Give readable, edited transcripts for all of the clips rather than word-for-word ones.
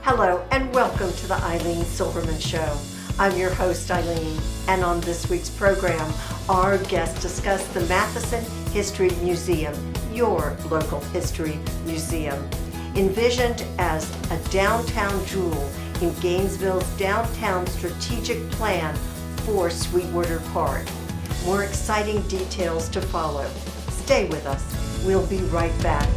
Hello and welcome to the Ilene Silverman Show. I'm your host, Ilene, and on this week's program, our guests discuss the Matheson History Museum, your local history museum. Envisioned as a downtown jewel in Gainesville's downtown strategic plan for Sweetwater Park. More exciting details to follow. Stay with us. We'll be right back.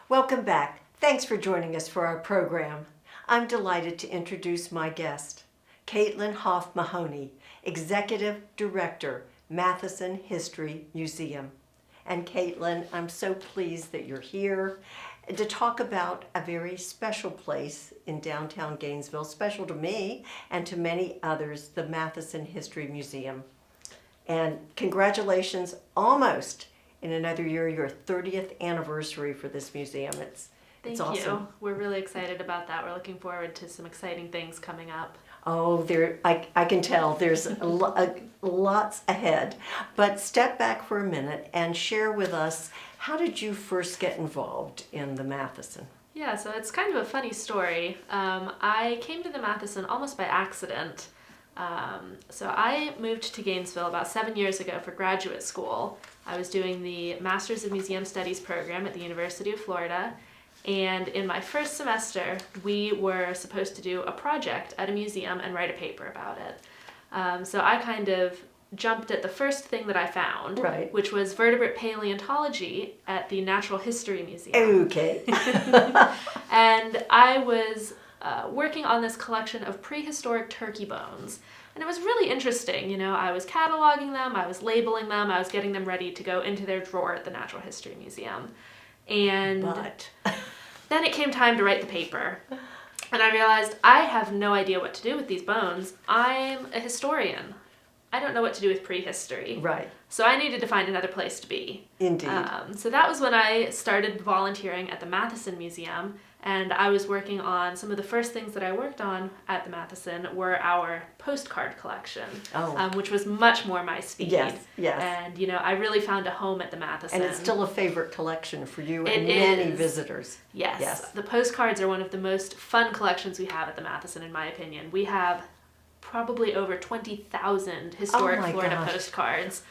Welcome back. Thanks for joining us for our program. I'm delighted to introduce my guest, Caitlin Hoff Mahoney, Executive Director, Matheson History Museum. And Caitlin, I'm so pleased that you're here to talk about a very special place in downtown Gainesville, special to me and to many others, the Matheson History Museum. And congratulations, almost in another year, your 30th anniversary for this museum. It's awesome. Thank you. We're really excited about that. We're looking forward to some exciting things coming up. Oh, I can tell there's lots ahead. But step back for a minute and share with us, how did you first get involved in the Matheson? Yeah, so it's kind of a funny story. I came to the Matheson almost by accident. So I moved to Gainesville about 7 years ago for graduate school. I was doing the Masters of Museum Studies program at the University of Florida, and in my first semester we were supposed to do a project at a museum and write a paper about it. So I kind of jumped at the first thing that I found, right, which was vertebrate paleontology at the Natural History Museum. Okay. And I was working on this collection of prehistoric turkey bones. And it was really interesting. You know, I was cataloging them, I was labeling them, I was getting them ready to go into their drawer at the Natural History Museum. And then it came time to write the paper. And I realized I have no idea what to do with these bones. I'm a historian. I don't know what to do with prehistory. Right. So I needed to find another place to be. Indeed. So that was when I started volunteering at the Matheson Museum, and I was working on some of the first things that I worked on at the Matheson were our postcard collection, which was much more my speed. Yes, yes. And, you know, I really found a home at the Matheson. And it's still a favorite collection for you and many visitors. Yes. The postcards are one of the most fun collections we have at the Matheson, in my opinion. We have probably over 20,000 historic Florida postcards.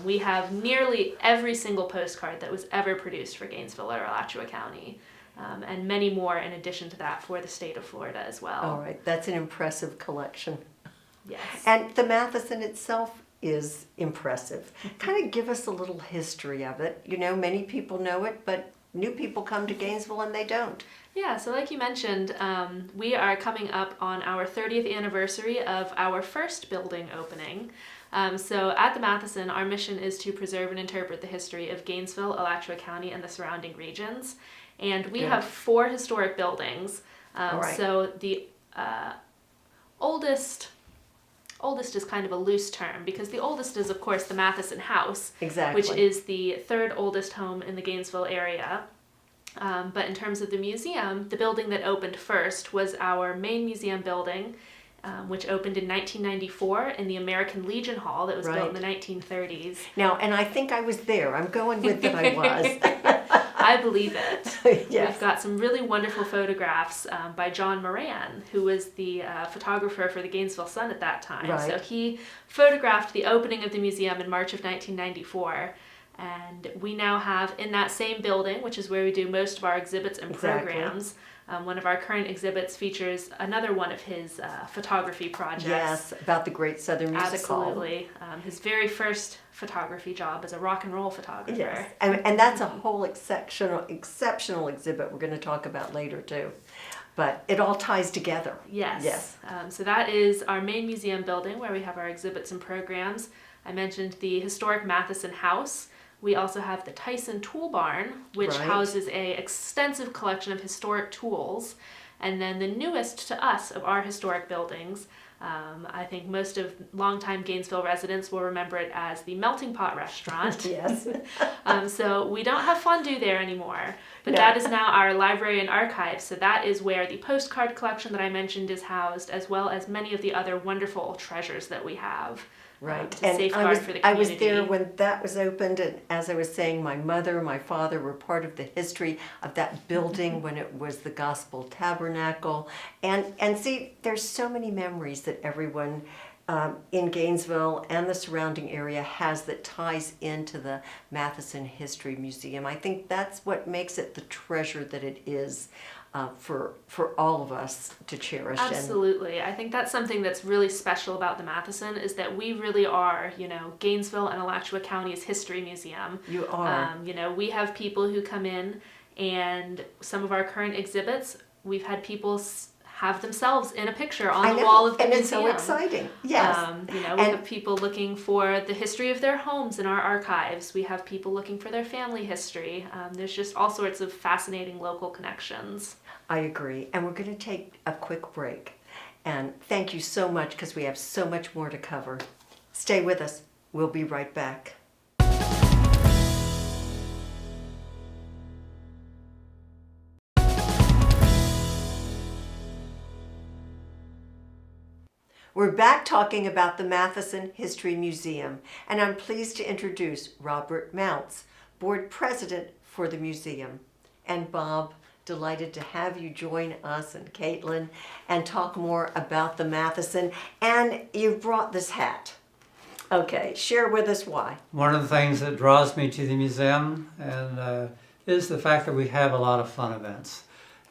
We have nearly every single postcard that was ever produced for Gainesville or Alachua County, and many more in addition to that for the state of Florida as well. All right, that's an impressive collection. Yes. And the Matheson itself is impressive. Kind of give us a little history of it. You know, many people know it, but new people come to Gainesville and they don't. Yeah, so like you mentioned, we are coming up on our 30th anniversary of our first building opening. So at the Matheson, our mission is to preserve and interpret the history of Gainesville, Alachua County, and the surrounding regions. And we have 4 historic buildings. Right. So the oldest is kind of a loose term, because the oldest is, of course, the Matheson House, exactly, which is the 3rd oldest home in the Gainesville area. But in terms of the museum, the building that opened first was our main museum building, which opened in 1994 in the American Legion Hall that was built in the 1930s. Now, and I think I was there. I'm going with that I was. I believe it. Yes. We've got some really wonderful photographs by John Moran, who was the photographer for the Gainesville Sun at that time. Right. So he photographed the opening of the museum in March of 1994. And we now have in that same building, which is where we do most of our exhibits and programs, one of our current exhibits features another one of his photography projects. Yes, about the Great Southern Music Hall. Absolutely. His very first photography job as a rock and roll photographer. Yes, and that's a whole exceptional exhibit we're going to talk about later too. But it all ties together. Yes. So that is our main museum building where we have our exhibits and programs. I mentioned the historic Matheson House. We also have the Tyson Tool Barn, which houses an extensive collection of historic tools. And then the newest to us of our historic buildings I think most of longtime Gainesville residents will remember it as the Melting Pot Restaurant. Yes. So we don't have fondue there anymore, but No. that is now our library and archive. So that is where the postcard collection that I mentioned is housed, as well as many of the other wonderful treasures that we have. Right. To And safeguard for the community. I was there when that was opened, and as I was saying, my mother, my father were part of the history of that building when it was the Gospel Tabernacle. And see, there's so many memories that everyone in Gainesville and the surrounding area has that ties into the Matheson History Museum. I think that's what makes it the treasure that it is. For all of us to cherish. Absolutely. I think that's something that's really special about the Matheson is that we really are, Gainesville and Alachua County's history museum. You are. We have people who come in, and some of our current exhibits, we've had people have themselves in a picture on the wall of the museum. And it's so exciting. Yes. We have people looking for the history of their homes in our archives. We have people looking for their family history. There's just all sorts of fascinating local connections. I agree. And we're going to take a quick break. And thank you so much because we have so much more to cover. Stay with us. We'll be right back. We're back talking about the Matheson History Museum, and I'm pleased to introduce Robert Mounts, Board President for the museum. And Bob, delighted to have you join us and Caitlin and talk more about the Matheson. And you've brought this hat. Okay, share with us why. One of the things that draws me to the museum is the fact that we have a lot of fun events.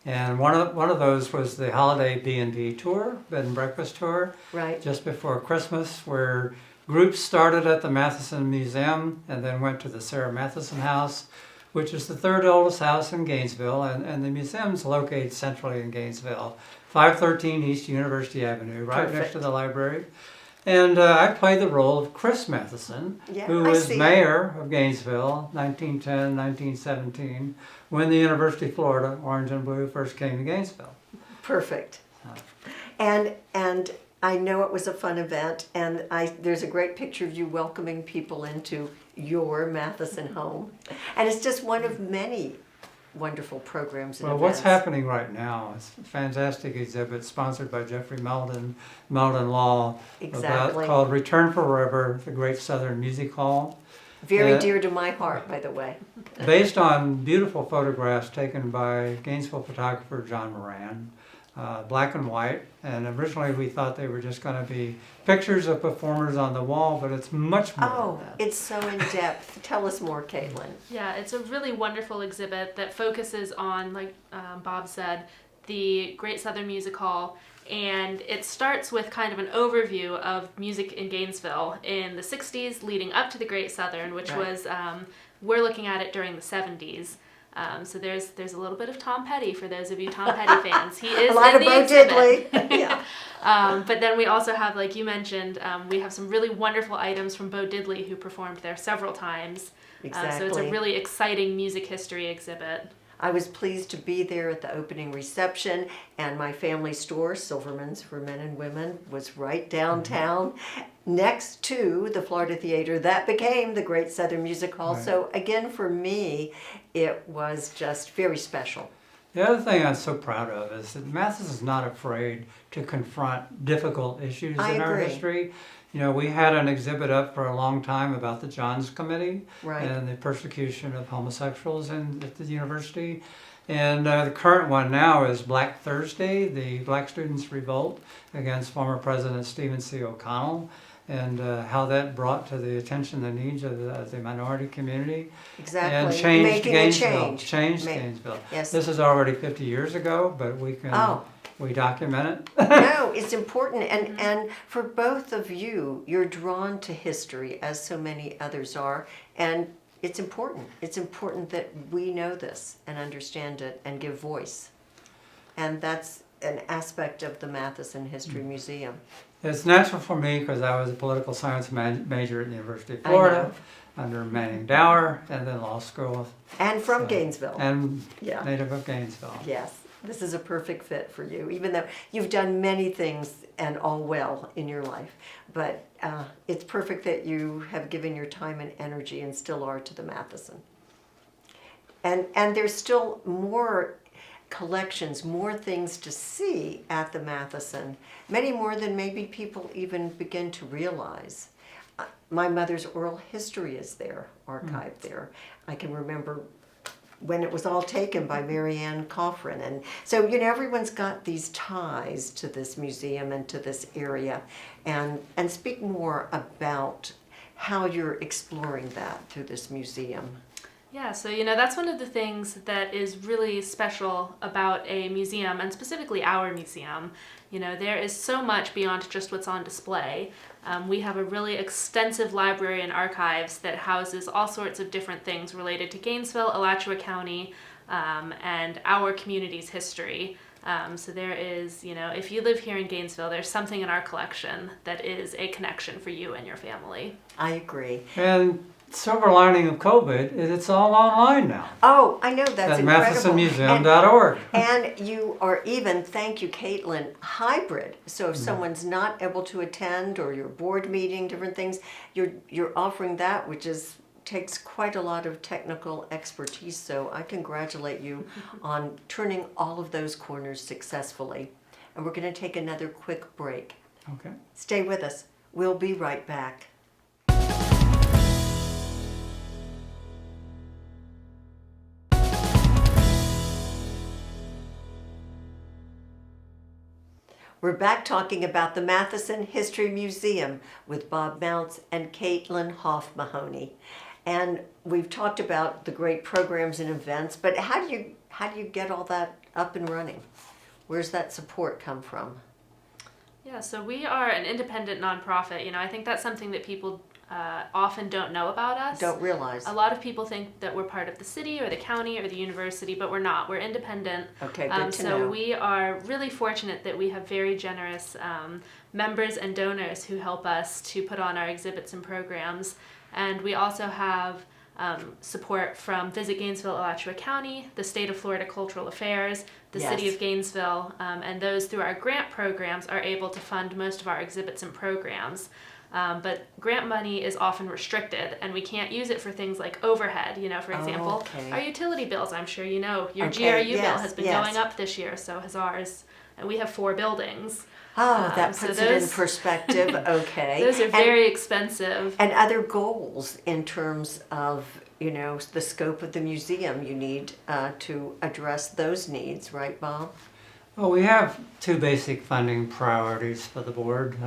And one of those was the holiday B&B tour, bed and breakfast tour, Right. just before Christmas, where groups started at the Matheson Museum and then went to the Sarah Matheson House, which is the third oldest house in Gainesville, and the museum's located centrally in Gainesville, 513 East University Avenue, right Perfect. next to the library. And I played the role of Chris Matheson, Yeah, who I was see. mayor of Gainesville, 1910, 1917, when the University of Florida, Orange and Blue, first came to Gainesville. Perfect. And I know it was a fun event, and there's a great picture of you welcoming people into your Matheson home. And it's just one of many wonderful programs and Well, events. what's happening right now is a fantastic exhibit sponsored by Jeffrey Meldon Law, Exactly. called Return Forever, the Great Southern Music Hall. Very Yeah. dear to my heart, by the way. Based on beautiful photographs taken by Gainesville photographer John Moran, black and white. And originally we thought they were just going to be pictures of performers on the wall, but it's much more Oh, than that. it's so in depth. Tell us more, Caitlin. Yeah, it's a really wonderful exhibit that focuses on, like Bob said, the Great Southern Music Hall. And it starts with kind of an overview of music in Gainesville in the 60s leading up to the Great Southern, which Right. was, we're looking at it during the 70s. So there's a little bit of Tom Petty for those of you Tom Petty fans. He is A lot in of the Bo exhibit. Diddley. Yeah. But then we also have, like you mentioned, we have some really wonderful items from Bo Diddley, who performed there several times. So it's a Exactly. really exciting music history exhibit. I was pleased to be there at the opening reception, and my family store, Silverman's for Men and Women, was right downtown next to the Florida Theater. That became the Great Southern Music Hall. Right. So again, for me, it was just very special. The other thing I'm so proud of is that Matheson is not afraid to confront difficult issues I in our agree. history. You know, we had an exhibit up for a long time about the Johns Committee Right. and the persecution of homosexuals at the university. And the current one now is Black Thursday, the Black Students' Revolt against former President Stephen C. O'Connell, and how that brought to the attention the needs of the minority community. Exactly. And changed Making Gainesville. a change. Changed Ma- Gainesville. Yes. This is already 50 years ago, but we document it. No, it's important, and for both of you, you're drawn to history as so many others are, and it's important. It's important that we know this and understand it and give voice, and that's an aspect of the Matheson History Museum. It's natural for me because I was a political science major at the University of I Florida under Manning Dower, and then law school. And from So- Gainesville. And Yeah. native of Gainesville. Yes. This is a perfect fit for you, even though you've done many things and all well in your life. But it's perfect that you have given your time and energy and still are to the Matheson. And there's still more collections, more things to see at the Matheson, many more than maybe people even begin to realize. My mother's oral history is there, archived there. I can remember when it was all taken by Mary Ann Coffrin. And so, everyone's got these ties to this museum and to this area. And speak more about how you're exploring that through this museum. Yeah, so that's one of the things that is really special about a museum, and specifically our museum. There is so much beyond just what's on display. We have a really extensive library and archives that houses all sorts of different things related to Gainesville, Alachua County, and our community's history. So there is, if you live here in Gainesville, there's something in our collection that is a connection for you and your family. I agree. And silver lining of COVID is it's all online now. Oh, I know, that's at incredible. MathesonMuseum.org. And you are even, thank you, Caitlin, hybrid. So if someone's not able to attend, or your board meeting, different things, you're offering that, which takes quite a lot of technical expertise. So I congratulate you on turning all of those corners successfully. And we're going to take another quick break. Okay. Stay with us. We'll be right back. We're back talking about the Matheson History Museum with Bob Mounts and Caitlin Hoff-Mahoney. And we've talked about the great programs and events, but how do you get all that up and running? Where's that support come from? Yeah, so we are an independent nonprofit. I think that's something that people often don't know about us. Don't realize. A lot of people think that we're part of the city or the county or the university, but we're not. We're independent. Okay, good to know. So we are really fortunate that we have very generous members and donors who help us to put on our exhibits and programs. And we also have support from Visit Gainesville, Alachua County, the State of Florida Cultural Affairs, the Yes. City of Gainesville, and those through our grant programs are able to fund most of our exhibits and programs. But grant money is often restricted, and we can't use it for things like overhead. For example, okay. our utility bills, I'm sure your Okay, GRU bill yes, has been yes. going up this year, so has ours. And we have 4 buildings. Oh, that so puts it in those- perspective. Okay. Those are very expensive. And other goals in terms of, the scope of the museum, you need to address those needs, right, Bob? Well, we have 2 basic funding priorities for the board.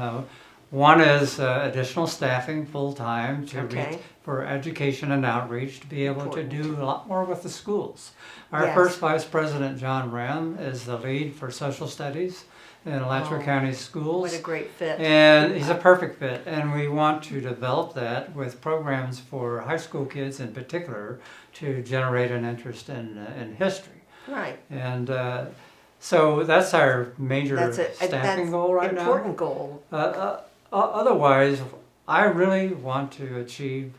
One is additional staffing full-time Okay. for education and outreach, to be able Important. to do a lot more with the schools. Our Yes. first Vice President, John Wren, is the lead for social studies in Alachua Oh, County schools. What a great fit. And he's a perfect fit, and we want to develop that with programs for high school kids in particular to generate an interest in history. Right. And so that's our major That's staffing goal right now. Important goal. Otherwise, I really want to achieve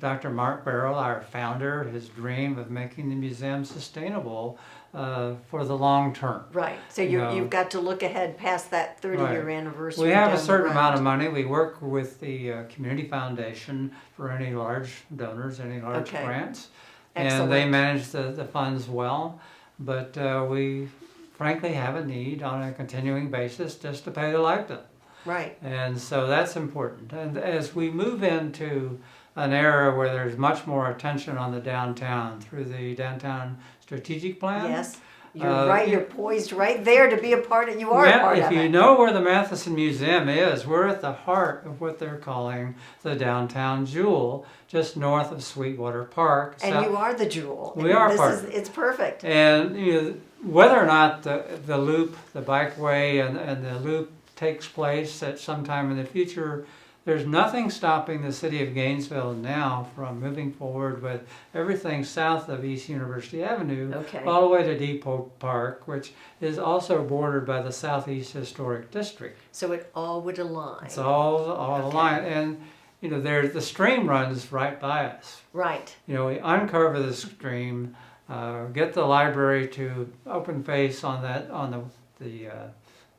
Dr. Mark Barrow, our founder, his dream of making the museum sustainable for the long term. Right. So No. you've got to look ahead past that 30-year Right. anniversary. We have down a the certain road. amount of money. We work with the Community Foundation for any large donors, any large Okay. grants. Excellent. And they manage the funds well. But we frankly have a need on a continuing basis just to pay the light bill. Right. And so that's important. And as we move into an era where there's much more attention on the downtown through the downtown strategic plan. Yes. You're Uh, right. You're poised right there to be a part of. You are a part if of you it. know where the Matheson Museum is, we're at the heart of what they're calling the downtown jewel, just north of Sweetwater Park. And you are the jewel. We are This part is, of it. It's perfect. And whether or not the loop, the bikeway, and the loop takes place at some time in the future, there's nothing stopping the city of Gainesville now from moving forward with everything south of East University Avenue, Okay. all the way to Depot Park, which is also bordered by the Southeast Historic District. So it all would align. It's all Okay. aligned, and the stream runs right by us. Right. We uncover the stream get the library to open face on the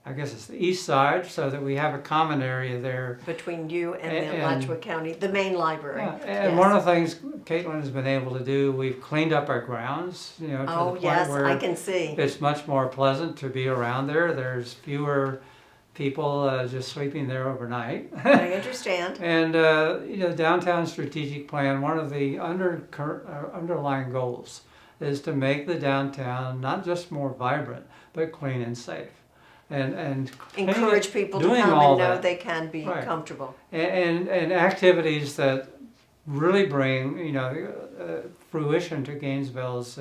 I guess it's the east side, so that we have a common area there. Between you and the And- Alachua County, the main library. Yeah, and Yes. one of the things Caitlin has been able to do, we've cleaned up our grounds, to the Oh, point yes, where I can see. it's much more pleasant to be around there. There's fewer people just sleeping there overnight. I understand. And downtown strategic plan, one of the underlying goals is to make the downtown not just more vibrant, but clean and safe. And Encourage people to doing come all and know that. they can be Right. comfortable. And activities that really bring fruition to Gainesville's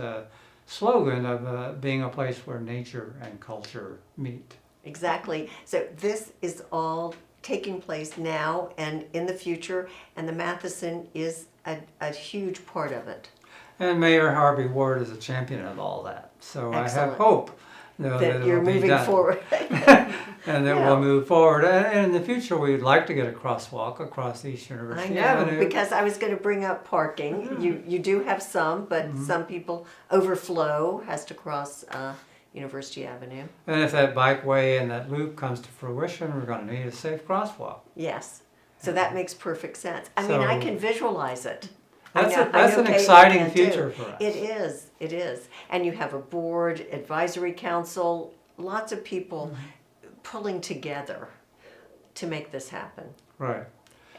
slogan of being a place where nature and culture meet. Exactly. So this is all taking place now and in the future, and the Matheson is a huge part of it. And Mayor Harvey Ward is a champion of all that. So I Excellent. have hope that That you're it'll be moving done. forward. And that Yeah. we'll move forward. And in the future, we'd like to get a crosswalk across East I University know, Avenue. because I was going to bring up parking. You do have some, but some people overflow, has to cross University Avenue. And if that bikeway and that loop comes to fruition, we're going to need a safe crosswalk. Yes. So that makes perfect sense. I mean, I So- can visualize it. That's I that's know an Caitlin exciting can too. future for us. It is, it is. And you have a board, advisory council, lots of people pulling together to make this happen. Right.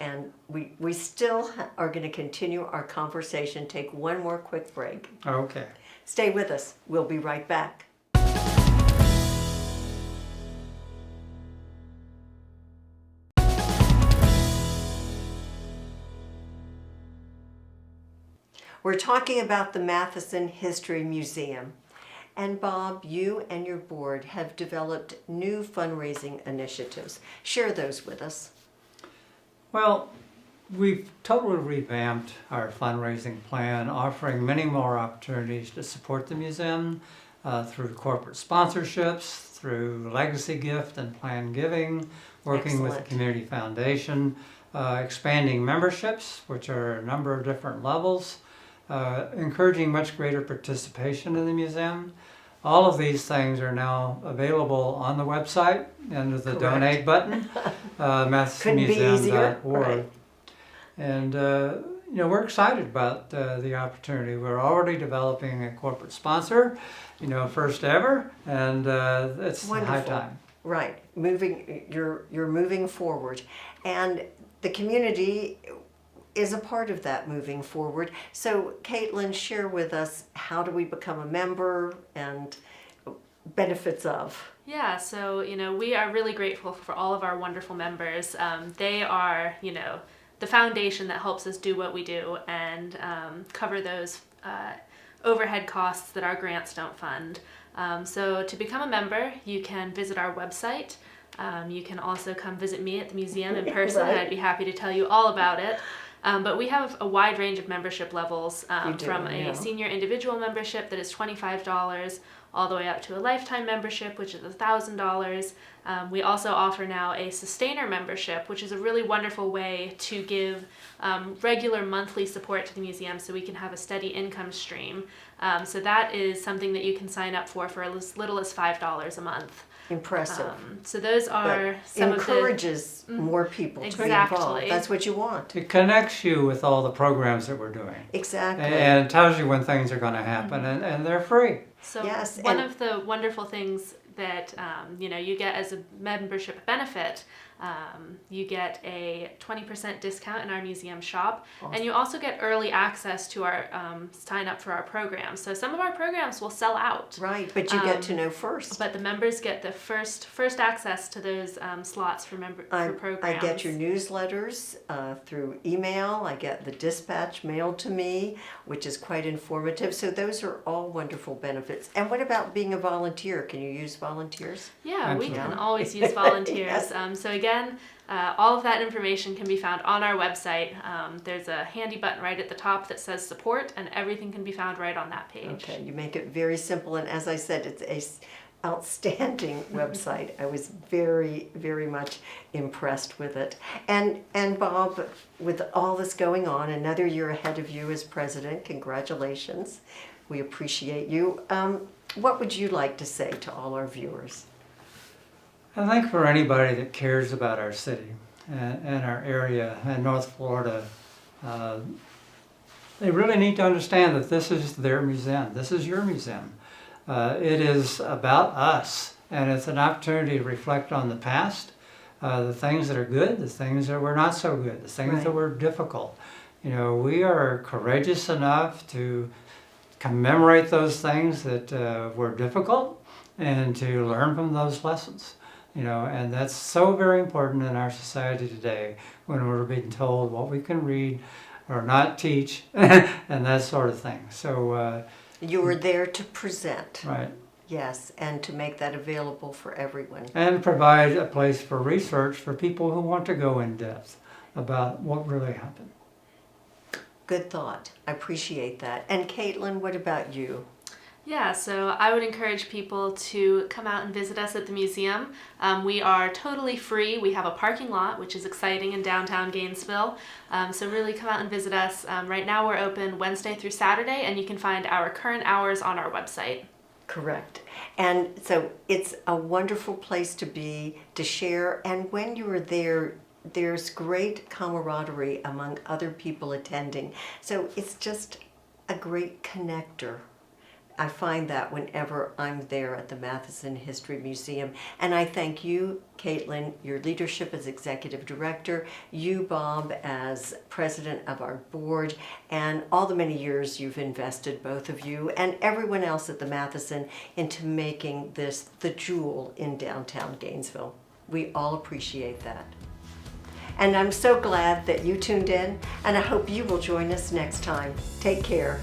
And we still are going to continue our conversation, take one more quick break. Okay. Stay with us. We'll be right back. We're talking about the Matheson History Museum. And Bob, you and your board have developed new fundraising initiatives. Share those with us. Well, we've totally revamped our fundraising plan, offering many more opportunities to support the museum through corporate sponsorships, through legacy gift and planned giving, working with the Excellent. Community Foundation, expanding memberships, which are a number of different levels, encouraging much greater participation in the museum. All of these things are now available on the website under the Correct. donate button, Couldn't be easier, MathesonMuseum.org. right. And we're excited about the opportunity. We're already developing a corporate sponsor, first ever, and it's high Wonderful. time. Right, you're moving forward, and the community is a part of that moving forward. So, Caitlin, share with us, how do we become a member and benefits of? Yeah, so, we are really grateful for all of our wonderful members. They are, the foundation that helps us do what we do and cover those overhead costs that our grants don't fund. So to become a member, you can visit our website. You can also come visit me at the museum in person. Right. I'd be happy to tell you all about it. But we have a wide range of membership levels, You do, from yeah. a senior individual membership that is $25 all the way up to a lifetime membership, which is $1,000. We also offer now a sustainer membership, which is a really wonderful way to give regular monthly support to the museum so we can have a steady income stream. So that is something that you can sign up for as little as $5 a month. Impressive. So those are But some encourages more people to be Exactly. involved. That's what you want. It connects you with all the programs that we're doing. Exactly. And tells you when things are going to happen, and they're free. So Yes, one and- of the wonderful things that you get as a membership benefit, you get a 20% discount in our museum shop, and you also get early access to our sign up for our programs. So some of our programs will sell out, Right, but you get to know first. but the members get the first access to those slots for I programs. get your newsletters through email. I get the dispatch mailed to me, which is quite informative. So those are all wonderful benefits. And what about being a volunteer? Can you use volunteers? Yeah, we can Absolutely. always use volunteers. Yes. So again, all of that information can be found on our website. There's a handy button right at the top that says support, and everything can be found right on that page. Okay, you make it very simple. And as I said, it's a outstanding website. I was very, very much impressed with it. And Bob, with all this going on, another year ahead of you as president, congratulations. We appreciate you. What would you like to say to all our viewers? I think for anybody that cares about our city and our area and North Florida, they really need to understand that this is their museum. This is your museum. It is about us, and it's an opportunity to reflect on the past, the things that are good, the things that were not so good, the things that were difficult. You know, we are courageous enough to commemorate those things that were difficult and to learn from those lessons. You know, and that's so very important in our society today when we're being told what we can read or not teach and that sort of thing. So you were there to present. Right. Yes, and to make that available for everyone. And provide a place for research for people who want to go in depth about what really happened. Good thought. I appreciate that. And Caitlin, what about you? Yeah, so I would encourage people to come out and visit us at the museum. We are totally free. We have a parking lot, which is exciting in downtown Gainesville. So really come out and visit us. Right now we're open Wednesday through Saturday, and you can find our current hours on our website. Correct. And so it's a wonderful place to be, to share. And when you are there, there's great camaraderie among other people attending. So it's just a great connector. I find that whenever I'm there at the Matheson History Museum. And I thank you, Caitlin, your leadership as Executive Director, you, Bob, as President of our board, and all the many years you've invested, both of you, and everyone else at the Matheson, into making this the jewel in downtown Gainesville. We all appreciate that. And I'm so glad that you tuned in, and I hope you will join us next time. Take care.